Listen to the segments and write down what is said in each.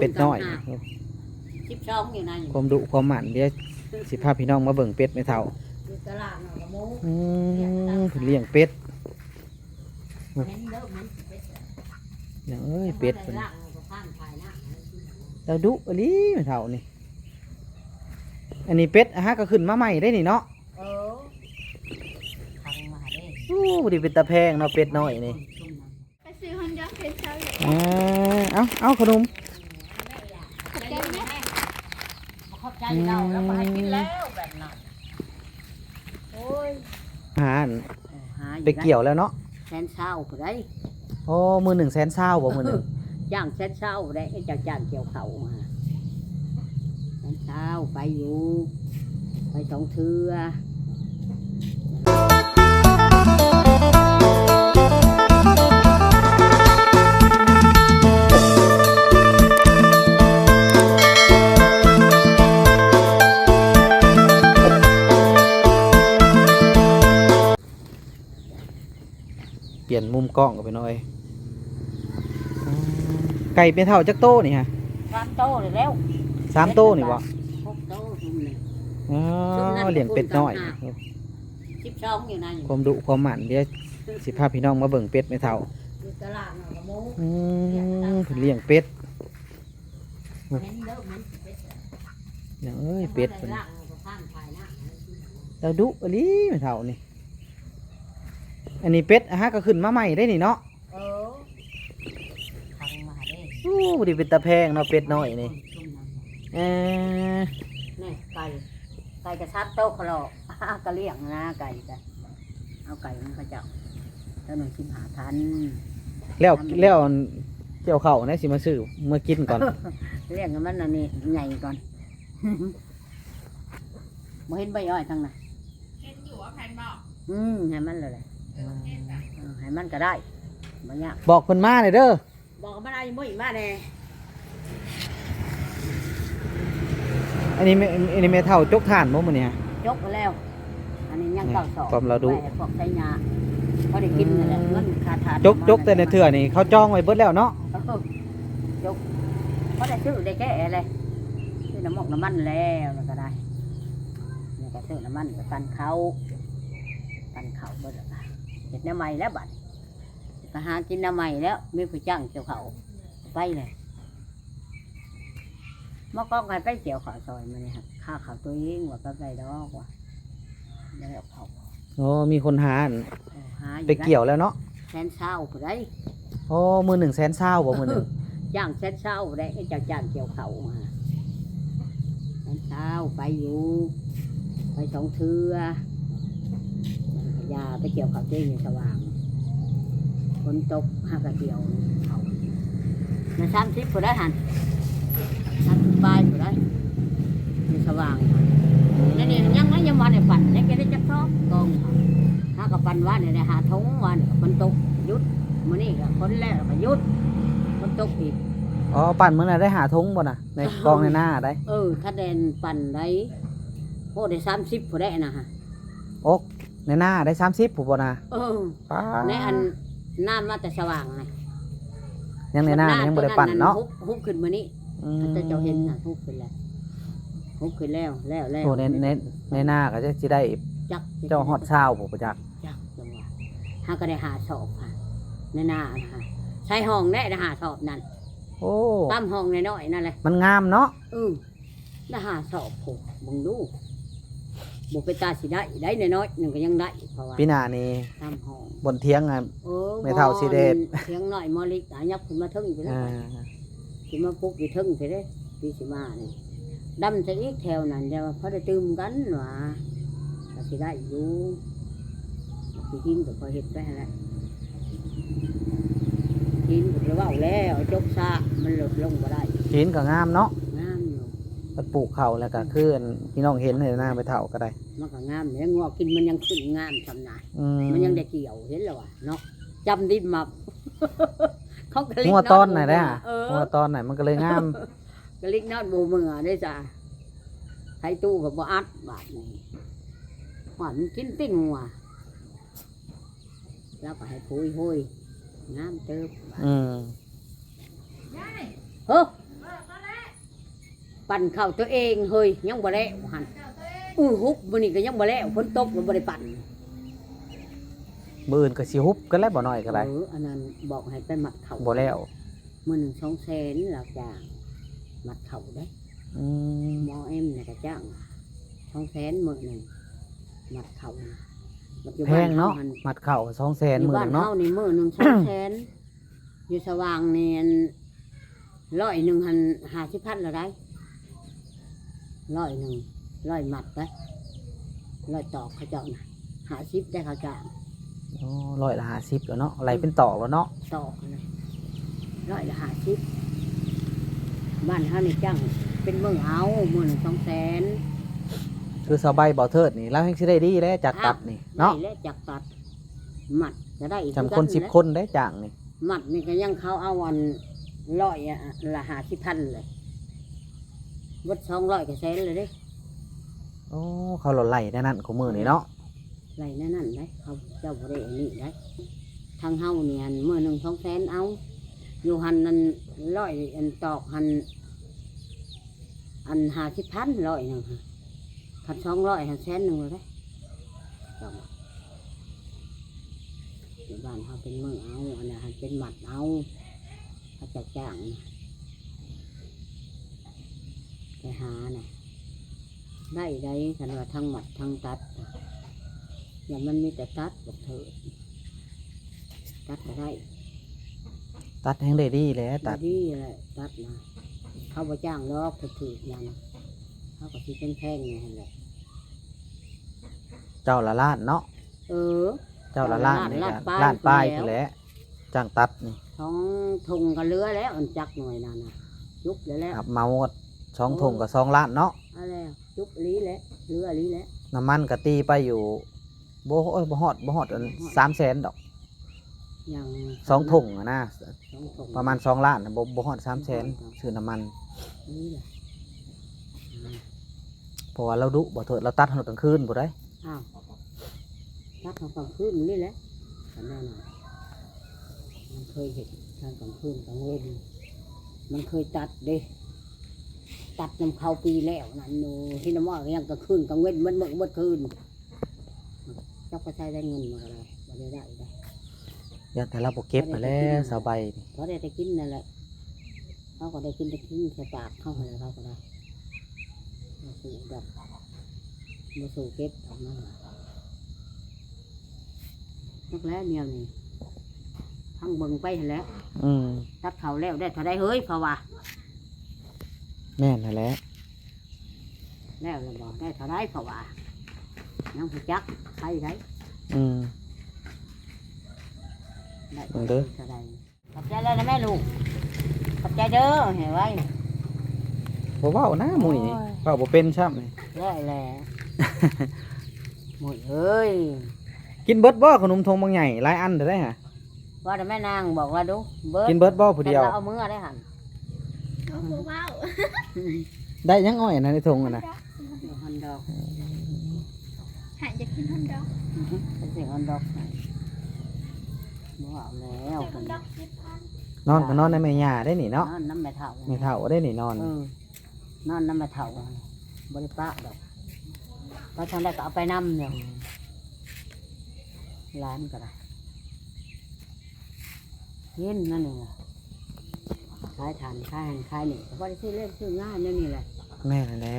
เป็ดน้อย12อยู่นั่นความดุความหมั่นเดี๋ยวสิพาพี่น้องมาเบิ่งเป็ดไม่เท่าอยู่ตลาดหนองละโมเลี้ยงเป็ดเห็นเด้อมันเป็ดอย่างเอ้ยเป็ด ล่างก็ข้างภายหน้า เราดุอันนี้ไม่เท่านี่อันนี้เป็ดฮะก็ขึ้นมาใหม่ได้นี่เนาะทางมาเด้ โอ้ดิเป็นตาแพงเนาะเป็ดน้อยนี่ไปซื้อฮอนด้าเพชรเช้าเลยเอาขนมขอบใจไหมขอบใจเราแล้วก็ให้กินแล้วแบบนั้นโอ้ยหาไปเกี่ยวแล้วเนาะแสนเช้าไปได้โอ้มือ100,000บ่มือหนึ่งจ้างแสนเช้าได้จ้างเกี่ยวเขามาแสนเช้าไปอยู่ไป2 เทื่อเปลี่ยนมุมกล้องกันไปหน่อยไก่เป็นเท่าจักโต้นี่ฮะ3 โตเลยแล้ว3 โต้นี่วะ6 โตซุ่มนี่เลี้ยงเป็ดน้อย12อยู่นั่นความดุความหมั่นเดี๋ยวสิพาพี่น้องมาเบิ่งเป็ดไม่เท่าอยู่ตลาดหนองละโมเลี้ยงเป็ดเห็นเด้อมันเป็ดอย่างเอ้ยเป็ด ล่างก็ข้างภายหน้า เราดุอันนี้ไม่เท่านี่อันนี้เป็ดฮะก็ขึ้นมาใหม่ได้นี่เนาะทางมาเด้ โอ้ดิเป็นตาแพงเนาะเป็ดน้อยนี่นี่ไก่กระชับโต๊ะเขาหรอกกระเลี้ยงนะไก่จ้ะเอาไก่มันเขาเจ้าแล้วหนึ่งชิมหาทันแล้วเกี่ยวเข่านะสิมาซื้อเมื่อกินก่อนเลี้ยงกันมันอันนี้ใหญ่ก่อนมาเห็นใบอ้อยทั้งนั้นเห็นอยู่ว่าแผ่นบอกให้มันเลยให้มันก็ได้บางอย่างบอกคนมาเลยเด้อบอกมันอะไรบ่อยมาเลยอันนี้ไม่เท่าจกถ่านมั้งมันเนี่ยจกไปแล้วอันนี้ยังเก่าสองความเราดูพวกไส้ยาเขาได้กินอะไรเงินคาถาจกแต่ในเถื่อนี่เขาจ้องไว้เบิดแล้วเนาะจกเขาได้ซื้อได้แก่อะไรซื้อน้ำมันแล้วก็ได้เนี่ยก็ซื้อน้ำมันกับกันเขาเบิดเห็ดน้ำใหม่แล้วบัดก็หากินน้ำใหม่แล้วมีผู้จ้างเกี่ยวเขาไปเลยเมื่อก่อนใครไปเกี่ยวเขาซอยมาเนี่ยครับข้าเขาตัวเองว่าก็ไปดอกว่าแล้วเขาโอ้มีคนหาไปเกี่ยวแล้วเนาะแสนเช้าไปได้โอ้มือ100,000บ่มือหนึ่งจ้างแสนเช้าได้จ้างเกี่ยวเขามาแสนเช้าไปอยู่ไป2 เทื่อยาไปเกี่ยวเขาเต้นสว่างฝนตกหากระเกี่ยวเขาใน30ผู้ได้หัน30 ปลายผู้ได้ในสว่างนี่ยังวันในปั่นนี่แกได้จักทอกกองถ้ากับปั่นว่าเนี่ยหาทงวันฝนตกยุดมื้อนี้ก็ฝนแล้วก็ยุดฝนตกอีกอ๋อปั่นมื้อน่ะได้หาทงบ่น่ะในกองในหน้าได้ถ้าแดนปั่นได้โอ้ได้30ผู้ได้นะฮะโอ้ในหน้าได้30ผู้บ่น่ะในอันน้ำมาแต่สว่างไงยังในหน้ายังบ่ได้ปั่นเนาะฮุบขึ้นมื้อนี้ถ้าเจ้าเห็นน่ะฮุบขึ้นแล้วโอ้ในหน้าก็จะสิได้จักเจ้าฮอดเช้าบ่ประจักจักจังว่าหาก็ได้หาสอบค่ะในหน้านะฮะใช้ห้องได้หาสอบนั่นโอ้ตั้มห้องน้อยๆนั่นแหละมันงามเนาะได้หาสอบผมมึงดูบุไปตาสิได้น้อยๆหนึ่งก็ยังได้เพราะว่าปีหน้านี่ตั้มห้องบนเทียงไงไม่เท่าสิเด็ดเทียงหน่อยมอลิกยับขึ้นมาทึ่งไปแล้วขึ้นมาปุ๊บอยู่ทึ่งไปได้ปีสิมานี่ดำจะอีกแถวนั้นเดี๋ยวเขาได้ตื่มกันหว่าสิได้อยู่สิกินกับพอเห็ดได้แล้วกินกับว่าแล้วจกซามันหลุดลงมาได้กินก็งามเนาะงามอยู่มันปลูกเขาแล้วก็ขึ้นพี่น้องเห็นเลยหน้าไปเท่าก็ได้มันก็งามเนี่ยงอกินมันยังขึ้นงามสำนักมันยังได้เกี่ยวเห็นแล้วเนาะจำดินมาเขากระลิกงัวตอนไหนได้งัวตอนไหนมันก็เลยงามกระลิกนอดบูมือได้จ้ะไทยตู้กับบ่อัดบาดนี้หวานกินติ้งหัวแล้วก็ให้พุยห้อยงามเติบเฮ้ ปั่นข้าวตัวเองเฮ้ยยังบ่แล้วหั่นฮุบมื้อนี้ก็ยังบ่แล้วฝนตกก็บ่ได้ปั่น มื้ออื่นก็สิฮุบกันแล้วบ่น้อยก็ได้ อันนั้นบอกให้ไปมัดข้าว บ่แล้ว มื้อหนึง2แสนหลักจ้างมัดข้าวได้ อืม หมอเอ็มเนี่ยก็จ้าง2แสนมื้อหนึงมัดข้าวปัจจุ แพ บั งเนาะ หั่ มัดข้าว200,000 อยู่ มื้อ บ้า นึ น งเนาะ เฮานี่มื้อหนึง2แสนอยู่สว่างนี่100หัน50,000ละได้100มัดไป100ตอกเขาเจ้าน่ะ50ได้เขาจ้าง อ๋อ100ละ50แล้วเนาะอะไรเป็นตอกแล้วเนาะ ตอกเลย150บ้านเฮานี่จ้างเป็นมื้อเอามื้อหนึง2แสน คือสบายบ่เทิดนี่แล้วแฮงสิได้ดีแล้วจากตัดนี่เนาะ ได้และจักตัดหมัดจะได้อีก จำคน10คนได้จ้างนี่ หมัดนี่ก็ยังเขาเอาวัน100ละ50,000เลยวัด200ก็แสนเลยเด้ โอ้เขาหล่นไหลได้นั่นของมื้อนี่เนาะ ไรนั่นได้เขาเจ้าบ่ได้อันนี้ได้ทางเฮานี่หันมื้อหนึง2แสนเอาอยู่หันนั่น100อันตอกหันอัน50,000 100นึงค่ะคัน200หันแสนนึงเลยเด้ต้องอยู่บ้านเฮาเป็นมื้อเอาอันนั้นหันเป็นหมัดเอาเขาจะจ้างนะไปหาน่ะได้คันว่าทั้งหมัดทั้งตัดอย่ามันมีแต่ตัดบอกเถิดตัดก็ได้ ตัดแฮงได้ดีแล้วตัด ดีแหละตัดนะเขาบ่จ้างลอกถือยันเขาก็สิเป็นแพงไงแหละ เจ้าละล้านเนาะ เออ เจ้าละล้านนี่ ล้า ก็ น ล้าน ป้า ป้าย ย พุ่นแหละจ้างตัดนี่ ท้องทงก็เลือแล้วอันจักหน่อยนั่นน่ะยุบแล้ว ครับเมาหมด2ถุงก็2ล้านเนาะ อะไรยุบลีแล้วเลือลีแล้ว น้ำมันก็ตีไปอยู่บ่ฮอดอัน300,000ดอก อย่าง 2ถุงอะนะ สองถุง ประมาณ2ล้านน่ะบ่ฮอด300,000ซื้อน้ำมัน นี่แหละ เพราะว่าเราดุบ่เถิดเราตัดตอนกลางคืนบ่ได้ อ้าวตัดเขากลางคืนนี่แหละกันแน่นอนมันเคยเห็นทางกลางคืนกลางเว้นมันเคยตัดเด้ตัดนำเขาปีแล้วนั่นหนูที่น้ำว่ายังกลางคืนกลางเว้นมันเมื่อคืนเจ้าก็ใช้ได้เงินมาอะไรมาได้ได้ ยันแต่เราบ่เก็บมาแล้วสบายนี่ เขาได้กินนั่นแหละเขาก็ได้กินใส่ปากเข้าไปแล้วเขาก็ได้มาสู่แบบมาสู่เก็บออกมานักแล้วเนี่ยนี่ทั้งเบิ่งไปเห็นแล้ว อืม ตัดเขาแล้วได้เท่าได้เฮ้ยเพราะว่า แม่นนั่นแหละ แล้วเราบอกได้เท่าได้เพราะว่ายังผู้จักใครได้ อืม ได้ เอาเด้อ เท่าได้ขอบใจเลยนะแม่ลูกขอบใจเด้อเห็นไว้ บ่เว้านะหมุ่ยนี่เว้าบ่เป็นซ้ำนี่ ได้แหละหมดเอ้ย กินเบิดบ่ขนมทงบางใหญ่หลายอันเด้อได้ฮะ ว่าแต่แม่นางบอกว่าดูเบิร์ด กินเบิดบ่ผู้เดียว แต่ราเอามือได้หัน โอ้โหว้าว ได้ยังอ้อยอันนั้นในทงอ่ะนะ ฮันดอก หายจะกินฮอนดอก เป็นเสียงฮันดอกให้บ่เอาแล้ว ฮอนดอก10,000 นอนก็นอนในแม่ย่าได้นี่เนาะ นอนน้ำแม่เฒ่า แม่เฒ่าได้นี่นอน นอนน้ำแม่เฒ่าบริปะดอกเพราะฉะนั้นก็เอาไปน้ำเนี่ยร้านก็ได้เย็นนั่นเองขายทานขายหันขายนี่เพราะได้ซื้อเล่นซื้อง่ายนี่นี่แหละ แม่นั่นแหละ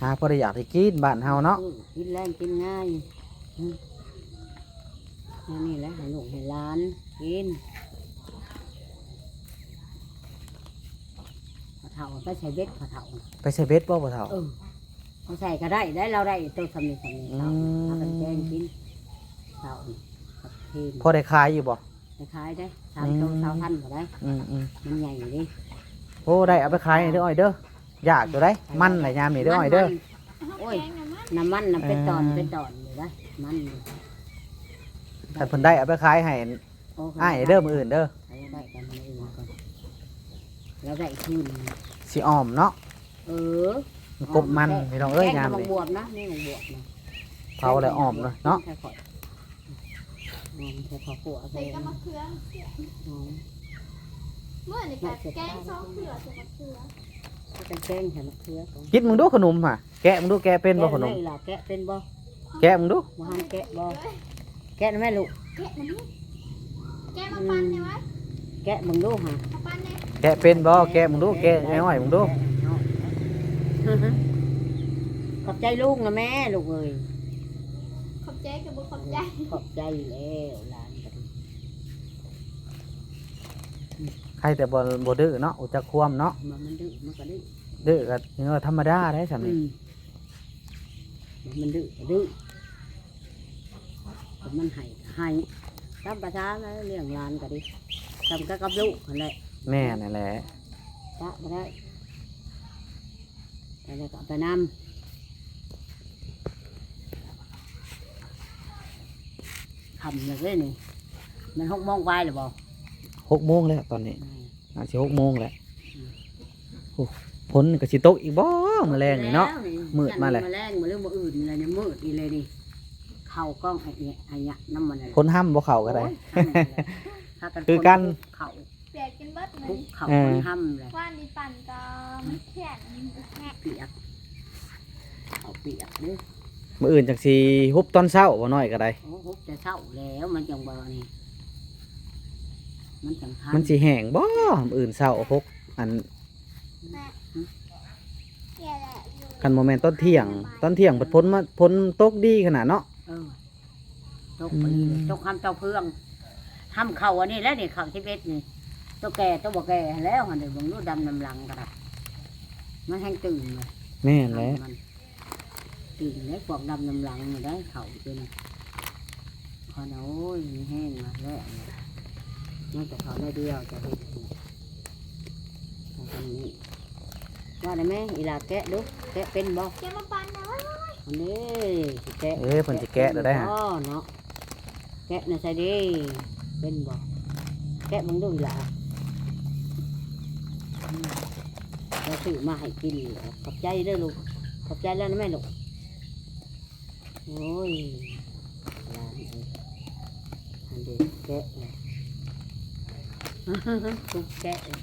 หาพอได้อยากได้กินบ้านเฮาเนาะ กินแรงกินง่ายนี่แหละให้ลูกให้ร้านกินพอเฒ่าก็ใช้เบ็ดพอเฒ่า ไปใส่เบ็ดบ่พ่อเฒ่า เขาใส่ก็ได้เราได้ตัวสำเร็จเฒ่าถ้าเป็นแกงกินเฒ่ากับเทน พอได้ขายอยู่บ่ ไปขายได้3 ตัว2,000ก็ได้ อืม มันใหญ่ดิ โอ้ได้เอาไปขายให้เด้ออ้อยเด้ออยากอยู่ได้มันหลายยามนี่เด้ออ้อยเด้อ โอ้ยน้ำมันน่ะเป็นตอนอยู่นะมัน ถ้าเพิ่นได้เอาไปขายให้อ้ายเด้อมื้ออื่นเด้อ ได้กันมื้ออื่นก่อนแล้วได้คืน สิอ้อมเนาะ เออก บมันพี่น้องเอ้ยยาม แกง นี่ บวบนะนี่บวบนะ เผาแล้วอ้อมเลยเนาะ ใส่ข้าวใส่ข้าวขั่ว ใส่ ใส่ กระมะเขือ หอม เมื่อนี่ก็แกง2เขือใส่มะเขือ จะแกงใส่มะเขือก่อน กินมึงดูขนมห่ะแกะมึงดูแกะเป็นบ่ขนม แกะได้ล่ะแกะเป็นบ่ แกะมึงดู บ่หันแกะบ่แกะได้ไหมลูก แกะมันนี่แกะมาปั้นได้ไหม แกะมึงดูฮะ มาปั้นเนี่ย แกะเป็นบ่แกะมึงดูแกะน้อยๆมึงดู ขอบใจลูกนะแม่ลูกเอ้ย ขอบใจกับบุขอบใจ ขอบใจแล้วหลานก็ดี ใครแต่บ่ดื้อเนาะอุจจาควมเนาะ มันดื้อมันก็ดื้อ ดื้อก็เนื้อธรรมดาได้สำ อื นี้ มันดื้อก็ดื้อแต่มันให้ตามประชาแล้วเลี้ยงหลานก็ดีทำกับลูกนั่นแหละ แม่นั่นแหละ ปะมาได้แล้วก็ไปนำทำเลยนี่มัน6 โมงไปหรือเปล่า 6 โมงแล้วตอนนี้อาจสิ6 โมงแล้วโอ้ฝนก็สิตกอีกบ่มื้อแรงนี่เนาะ มืดมาเลย แรงมาเรื่องบ่อื่นอะไรเนี่ยมืดอีเลยนี่เข้ากล้องไอ้เนี่ยน้ำมันอะไร ฝนห้ำบ่เข้าก็ได้ โอ้ยห้ำเลยถ้า คือกัน เข่า เปียกกินเบิดเล คุ ย กเข่า เออ คนห้ำเลย ว่านนี่ปั่นก็มันแข็งแข็ง เปียกเอาเปียกเด้อ มื้ออื่นจังสิฮุบตอนเช้าบ่น้อยก็ได้ โอ้โหจะเศร้าแล้วมันจังบ่นี่มันจังทัน มันสิแห้งบ่มื้ออื่นเช้าฮกอัน แก่แหละอยู่ คันโมเมนต์ตอนเที่ยงบัดพ้นตกดีขนาดเนาะ เออตกไปเลยตกคำเจ้าเพื่องห้ำเข่าอันนี้แล้วนี่เข่า11นี่ตัวแก่ตัวบ่แก่แล้วหันเดี๋ยวเบิ่งรู้ดำน้ำหลังกระดับมันแห้งตื่นเลย แม่นแหละ มันตื่นแล้วพวกดำน้ำหลังนี่ได้เข่าจนพอโอ้ยมันแห้งมาแล้วมันจะเขาได้เดียวจะเห็นตรงนี้ว่าได้ไหมอีหลาแกะดูแกะเป็นบ่ แกะมาปั่นนะเว้ย อันนี้สิแกะ เพิ่นสิแกะแล้วได้ฮะ อ๋อเนาะแกะน่ะใส่ดิเป็นบ่แกะมึงดูอีหล่ะเราซื้อมาให้กินขอบใจเด้อลูกขอบใจแล้วนะแม่ลูกโอ้ยหลานเอ้ยอันเดียวแกะเลยกูแกะเลย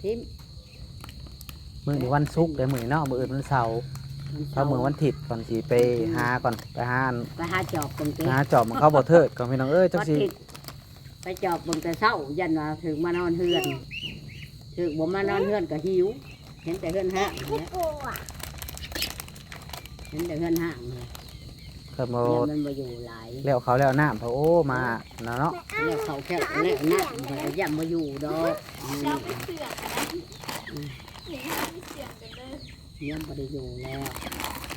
ทิม มื้อนี้วันศุกร์เด้อมื้อนี้เนาะมื้ออื่นวันเสาร์ถ้ามื้อวันอาทิตย์ก่อนสิไปหาก่อนไปหาอัน ไปหาจอบคนเจ๊ หาจอบมันเข้าบ่เทิดก่อนพี่น้องเอ้ยจังสิ ไปจอบบนแต่เศร้ายันว่าถึงมานอนเฮือนถึงบ่มานอนเฮือนก็หิวเห็นแต่เฮือนห้างเนี่ย กลัว เห็นแต่เฮือนห้างเลย เพิ่นบ่ เนี่ยมันมาอยู่หลาย แล้วเขาแล้วน้ำเพราะโอ้มาเนาะ แล้วเขาแค่แล้วหน้าแต่ยันมาอยู่ดอก เราไปเสือกกันนะหนีให้ไปเสือกกันเลย ยังไม่ได้อยู่แล้ว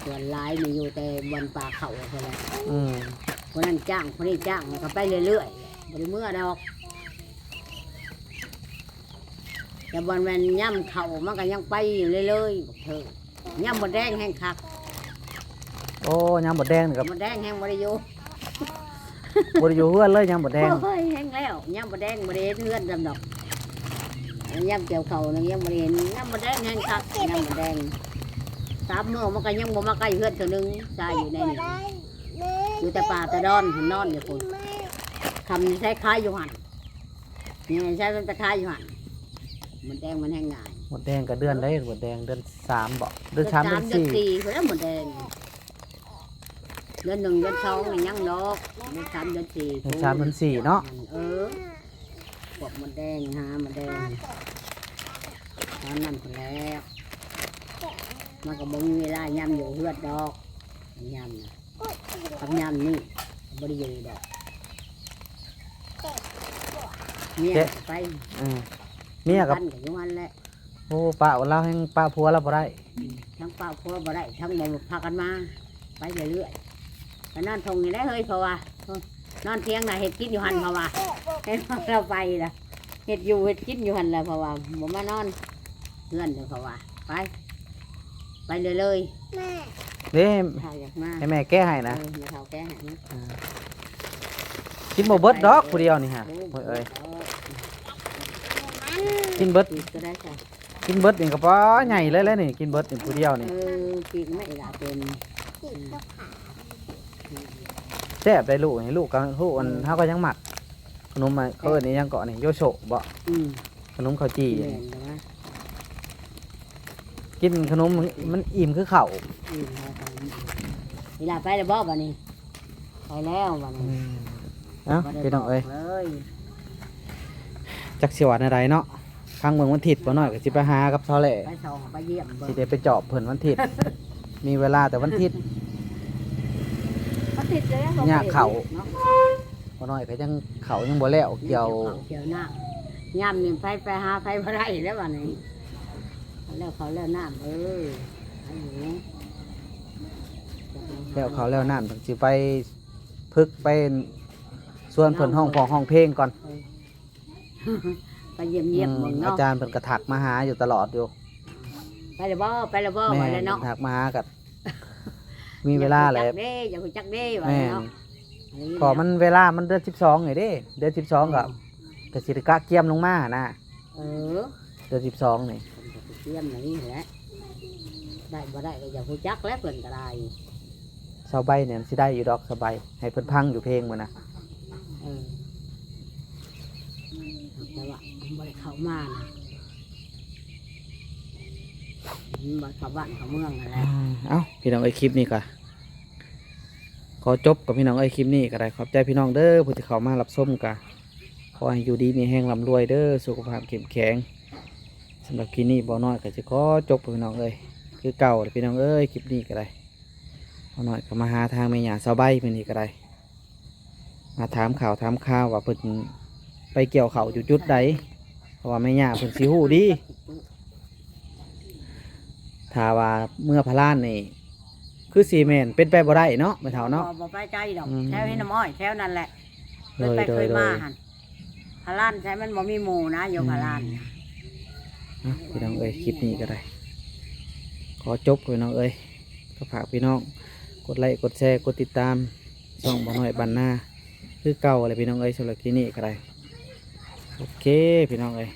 ส่วนหลายมีอยู่แต่บนป่าเขาเท่านั้น อืม คนนั้นจ้างคนนี้จ้างมันก็ไปเรื่อยๆบริเมื่อดอกแต่บนแวนย่ำเขามันก็ยังไปอยู่เรื่อยๆบอกเธอย่ำบนแดงแห้งคัก โอ้ยามบ่แดงนี่ก็ บนแดงแห้งบริยู บ่ได้อยู่เฮือนเลยยามบ่แดง โอ้ยแห้งแล้วย่ำบนแดงบริเห็นเพื่อนดำดอกย่ำเกี่ยวเขาเนี่ยย่ำบริเห็นย่ำบนแดงแห้งคักย่ำบนแดง3 มื้อมันก็ยังบ่มาใกล้เพื่อนเท่านึงตายอยู่ในนี่อยู่แต่ป่าแต่ดอนนอนอยู่คนคำนี้ใช้คล้ายอยู่หันนี่ใช้เป็นตะคล้ายอยู่หันมันแดงมันแห้งง่าย หมดแดงก็เดือนได้หมดแดงเดือน3บ่เดือน3เดือน เดือน 4 4เพื่อนหมดแดงเดือน1เดือน2นี่ยังดอกเดือน3เดือน4 เดือน3เดือน4เนาะ เออพวกมันแดงหามันแดงตอนนั้นคนแล้วมันก็บ่มีเวลายำอยู่เฮือดดอกยำนะทำยำนี่บ่ได้อยู่ดอกเนี่ยไป อืมเมียกับ พันกับยุวันแหละ โอ้ป้าเราแห่งป้าผัวเราบ่ได้ ทั้งเป้าพัวบ่ได้ทั้งบ่พากันมาไปเรื่อยๆไปนอนทงนี่ได้เฮ้ยเพราะว่านอนเที่ยงน่ะเห็ดกินอยู่หันเพราะว่าเห็นว่าเราไปละเห็ดอยู่เห็ดกินอยู่หันแหละเพราะว่าบ่มานอนเงื่อนเลยเพราะว่าไปเลย แม่ เด้ ถ้าอยากมา ให้แม่แก้ให้นะ ไม่เท่าแก่ให้นะ กินบ่เบิดดอกผู้เดียวนี่ฮะโอ้ยเอ้ยกินเบิด ปีกก็ได้ค่ะ กินเบิดนี่ก็บ่ใหญ่เลยนี่กินเบิดนี่ผู้เดียวนี่ ปีกไม่ได้เป็น ติดกับขา แซ่บได้ลูกให้ลูกกับลูกอันเฮาก็ยังหมักขนมมาเขาเอิ้นนี่ยังเกาะนี่โยโชบ่ อืม ข นมข้าวจี่ แม่นนะ กินขนมมันอิ่มคือข้าว เวลาไปแล้วบ่บัดนี้ไปแล้วบัดนี้ เอ้า บ่ได้ พี่น้องเอ้ย บกเลย จักสิว่าอะไรเนาะทางเมืองวันทิศบ่น้อยก็สิไปหากับซอแหล่ ไปส่องไปเยี่ยมเบิ่ สิ ง ได้ไปจอบเพิ่นวันทิศ มีเวลาแต่วันทิศ เขาติดเลยเขา ยากเข้า เนาะ บ่น้อยก็ยังเขายังบ่แล้วเกี่ยว เกี่ยวน้ำย่ำนี่ไปหาไปบ่ได้แล้วบัดนี้แล้วเขาแล้วน้ำอันนี้ แล้วเขาแล้วน้ำถึงสิไปพึกไปส่วนเพิ่นห้องพองห้องเพลงก่อน ไปเยี่ยมเยี่ยมเบิ่ง อา เนาะ จารย์เพิ่นก็ถักมาหาอยู่ตลอดอยู่ ไปแล้วบ่ แม่ ว่าแล้วเนาะ ถักมาหากับ มีเวลาแหละ อย่าคุยจักเด้ว่า แม่ เนาะ พอมันเวลามันเดือน12ไงเด้ เดือน12ก็สิได้กะเกียมลงมานะ เออ เดือน12นี่ ผมจะไปเยี่ยมนี่แหละได้บ่ได้ก็อย่าคุยจักแล้วเพิ่นก็ได้ เสาใบเนี่ยมันสิได้อยู่ดอกสบายให้เพิ่นพังอยู่เพลงมื้อนะ เออแต่ว่าบ่ได้เข้ามานะบ่เข้าบ้านเข้าเมืองอะไร เอ้าพี่น้องเอ้ยคลิปนี้ก็ขอจบกับพี่น้องเอ้ยคลิปนี้ก็ได้ขอบใจพี่น้องเด้อผู้ที่เข้ามารับชมก็ขอให้อยู่ดีมีแห้งร่ำรวยเด้อสุขภาพเข้มแข็งสำหรับคลิปนี้บ่น้อยก็สิขอจบกับพี่น้องเอ้ยคือเก่าเลยพี่น้องเอ้ยคลิปนี้ก็ได้บ่น้อยก็มาหาทางแม่ย่าเสาใบเพิ่นนี่ก็ได้มาถามข่าวว่าเพิ่นไปเกี่ยวข้าวอยู่จุดใดเพราะว่าแม่ย่าเพิ่นสิฮู้ดีถ้าว่าเมื่อพะล้านนี่คือซีเมนเป็นไปบ่ได้เนาะแม่เฒ่าเนาะ บ่ไปไกลดอก อืม แถวให้น้ำอ้อยแถวนั่นแหละ โด เคย ย ไป โด เค ย ย โด มาย หั่นพะลานใช้มันบ่มีหมู่นะอยู่พะลาน พี่น้องเอ้ยคลิปนี้ก็ได้ขอจบพี่น้องเอ้ยก็ฝากพี่น้องกดไลค์กดแชร์กดติดตามช่องบ่น้อยบ้านนาคือเก่าอะไรพี่น้องเอ้ยสำหรับคลิปนี้ก็ได้โอเคพี่น้องเอ้ย